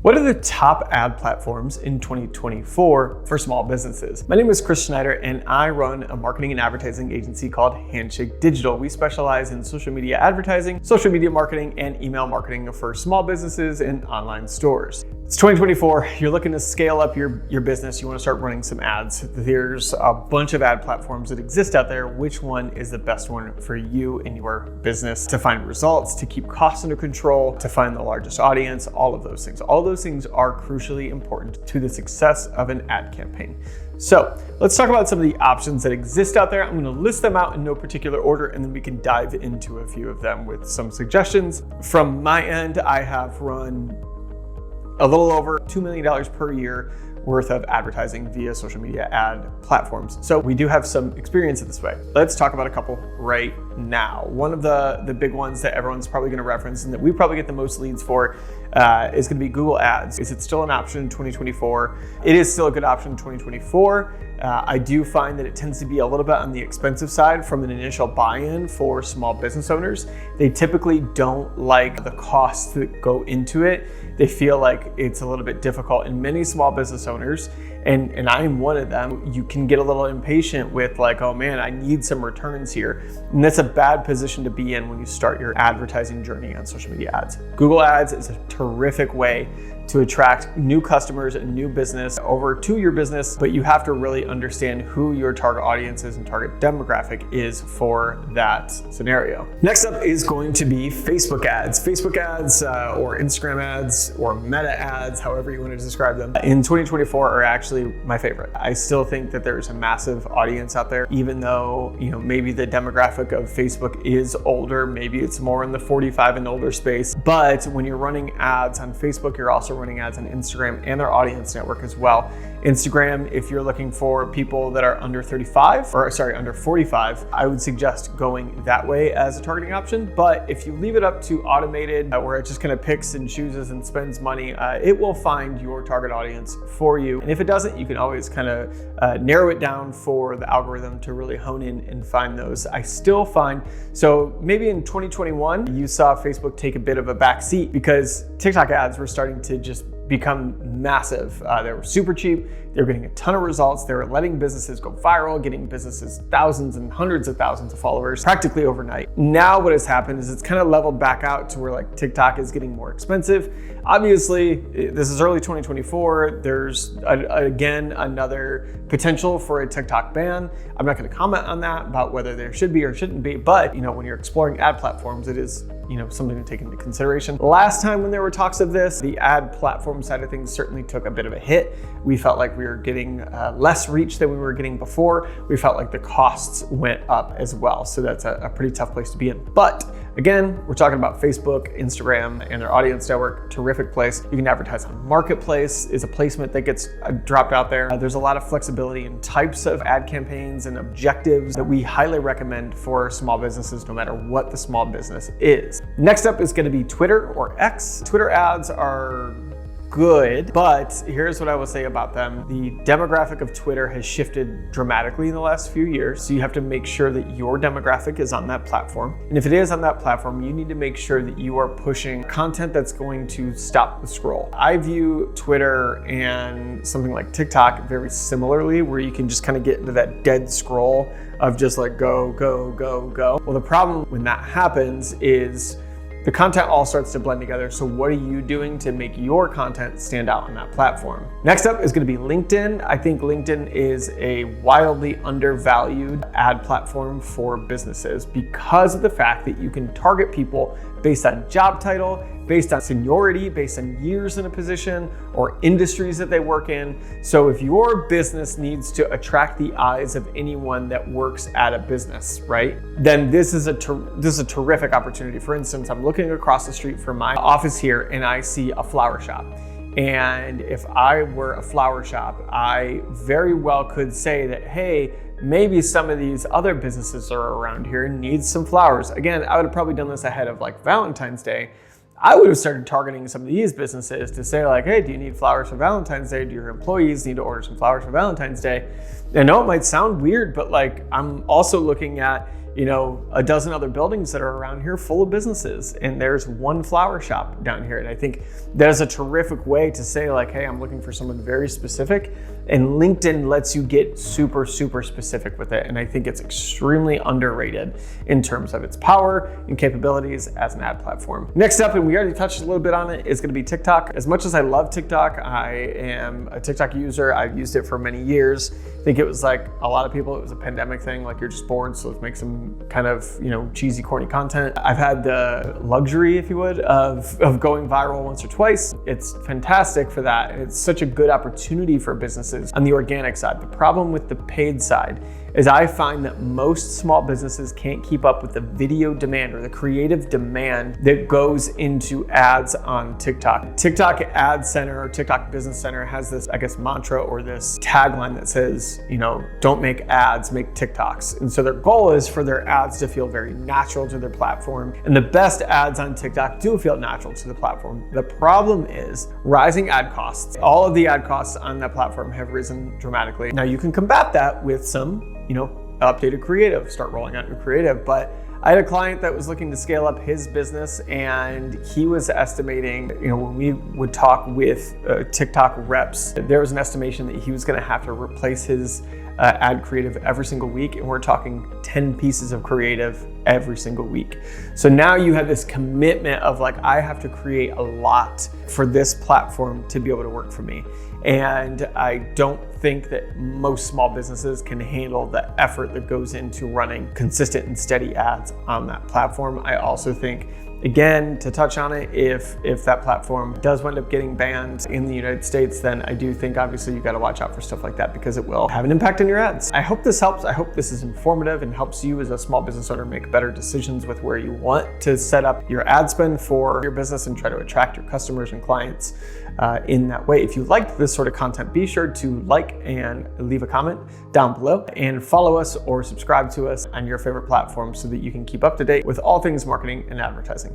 What are the top ad platforms in 2024 for small businesses? My name is Chris Schneider and I run a marketing and advertising agency called Handshake Digital. We specialize in social media advertising, social media marketing, and email marketing for small businesses and online stores. It's 2024, you're looking to scale up your business, you want to start running some ads. There's a bunch of ad platforms that exist out there. Which one is the best one for you and your business to find results, to keep costs under control, to find the largest audience, all of those things. All of those things are crucially important to the success of an ad campaign. So let's talk about some of the options that exist out there. I'm going to list them out in no particular order, and then we can dive into a few of them with some suggestions. From my end, I have run a little over $2 million per year worth of advertising via social media ad platforms. So we do have some experience in this way. Let's talk about a couple right now. One of the big ones that everyone's probably going to reference and that we probably get the most leads for is going to be Google Ads. Is it still an option in 2024? It is still a good option in 2024. I do find that it tends to be a little bit on the expensive side from an initial buy-in for small business owners. They typically don't like the costs that go into it. They feel like it's a little bit difficult, and many small business owners, and I am one of them, you can get a little impatient with like, oh man, I need some returns here. And that's a bad position to be in when you start your advertising journey on social media ads. Google Ads is a terrific way to attract new customers and new business over to your business, but you have to really understand who your target audience is and target demographic is for that scenario. Next up is going to be Facebook ads. Facebook ads or Instagram ads or meta ads, however you want to describe them, in 2024 are actually my favorite. I still think that there's a massive audience out there, even though maybe the demographic of Facebook is older, maybe it's more in the 45 and older space. But when you're running ads on Facebook, you're also running ads on Instagram and their audience network as well. Instagram, if you're looking for people that are under 45, I would suggest going that way as a targeting option. But if you leave it up to automated, where it just kind of picks and chooses and spends money, it will find your target audience for you. And if it doesn't, you can always kind of narrow it down for the algorithm to really hone in and find those. I still find, so maybe in 2021, you saw Facebook take a bit of a back seat because TikTok ads were starting to just become massive. They were super cheap. They were getting a ton of results. They were letting businesses go viral, getting businesses thousands and hundreds of thousands of followers practically overnight. Now what has happened is it's kind of leveled back out to where like TikTok is getting more expensive. Obviously, this is early 2024. There's again another potential for a TikTok ban. I'm not going to comment on that about whether there should be or shouldn't be, but when you're exploring ad platforms, it is something to take into consideration. Last time when there were talks of this, the ad platform side of things certainly took a bit of a hit. We felt like we were getting less reach than we were getting before. We felt like the costs went up as well. So that's a pretty tough place to be in. But again, we're talking about Facebook, Instagram, and their audience network. Terrific place. You can advertise on Marketplace is a placement that gets dropped out there. There's a lot of flexibility in types of ad campaigns and objectives that we highly recommend for small businesses, no matter what the small business is. Next up is going to be Twitter or X. Twitter ads are good, but here's what I will say about them. The demographic of Twitter has shifted dramatically in the last few years, so you have to make sure that your demographic is on that platform. And if it is on that platform, you need to make sure that you are pushing content that's going to stop the scroll. I view Twitter and something like TikTok very similarly, where you can just kind of get into that dead scroll of just like go, go, go, go. Well, the problem when that happens is the content all starts to blend together. So what are you doing to make your content stand out on that platform? Next up is going to be LinkedIn. I think LinkedIn is a wildly undervalued ad platform for businesses because of the fact that you can target people based on job title, based on seniority, based on years in a position or industries that they work in. So if your business needs to attract the eyes of anyone that works at a business, right, then this is a terrific opportunity. For instance, I'm looking across the street from my office here and I see a flower shop. And if I were a flower shop, I very well could say that, hey, maybe some of these other businesses are around here and need some flowers. Again, I would have probably done this ahead of like Valentine's Day. I would have started targeting some of these businesses to say like, hey, do you need flowers for Valentine's Day? Do your employees need to order some flowers for Valentine's Day? I know it might sound weird, but like I'm also looking at, a dozen other buildings that are around here full of businesses, and there's one flower shop down here. And I think that is a terrific way to say like, hey, I'm looking for someone very specific, and LinkedIn lets you get super, super specific with it. And I think it's extremely underrated in terms of its power and capabilities as an ad platform. Next up, and we already touched a little bit on it, is gonna be TikTok. As much as I love TikTok, I am a TikTok user. I've used it for many years. I think it was like a lot of people, it was a pandemic thing, like you're just bored, so let's make some kind of, cheesy, corny content. I've had the luxury, if you would, of going viral once or twice. It's fantastic for that. It's such a good opportunity for businesses on the organic side. The problem with the paid side is I find that most small businesses can't keep up with the video demand or the creative demand that goes into ads on TikTok. TikTok Ad Center or TikTok Business Center has this, mantra or this tagline that says, don't make ads, make TikToks. And so their goal is for their ads to feel very natural to their platform. And the best ads on TikTok do feel natural to the platform. The problem is rising ad costs. All of the ad costs on that platform have risen dramatically. Now you can combat that with some updated creative, start rolling out new creative. But I had a client that was looking to scale up his business, and he was estimating, when we would talk with TikTok reps, there was an estimation that he was gonna have to replace his ad creative every single week. And we're talking 10 pieces of creative every single week. So now you have this commitment of like, I have to create a lot for this platform to be able to work for me. And I don't think that most small businesses can handle the effort that goes into running consistent and steady ads on that platform. I also think, again, to touch on it, if that platform does wind up getting banned in the United States, then I do think obviously you got to watch out for stuff like that because it will have an impact on your ads. I hope this helps. I hope this is informative and helps you as a small business owner make better decisions with where you want to set up your ad spend for your business and try to attract your customers and clients in that way. If you liked this sort of content, be sure to like and leave a comment down below, and follow us or subscribe to us on your favorite platform so that you can keep up to date with all things marketing and advertising.